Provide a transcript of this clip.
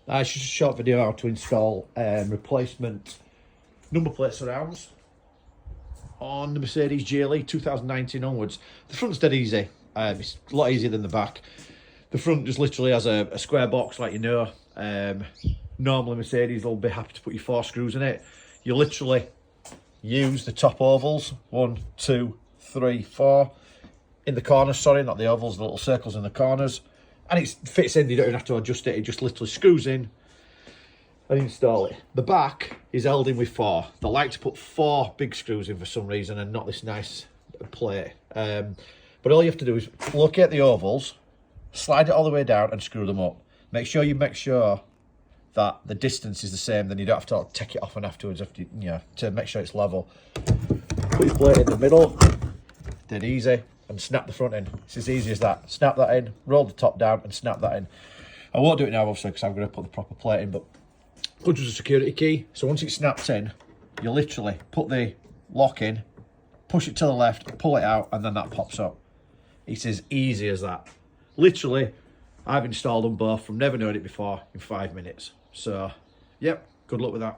It's just a short video how to install replacement number plate surrounds on the Mercedes GLE 2019 onwards. The front's dead easy. It's a lot easier than the back. The front just literally has a square box, like you know. Normally Mercedes will be happy to put your 4 screws in it. You literally use the top ovals, 1, 2, 3, 4, in the corners, sorry, not the ovals, the little circles in the corners. And it fits in, you don't even have to adjust it, it just literally screws in and install it. The back is held in with 4. They like to put 4 big screws in for some reason and not this nice plate. But all you have to do is locate the ovals, slide it all the way down and screw them up. Make sure that the distance is the same, then you don't have to take it off and afterwards, to make sure it's level. Put your plate in the middle, dead easy, and snap the front in. It's as easy as that. Snap that in, roll the top down and snap that in. I won't do it now obviously because I'm going to put the proper plate in, but punches a security key. So once it snaps in, you literally put the lock in, push it to the left, pull it out, and then that pops up. It's as easy as that. Literally, I've installed them both from never knowing it before in 5 minutes. So, yep, good luck with that.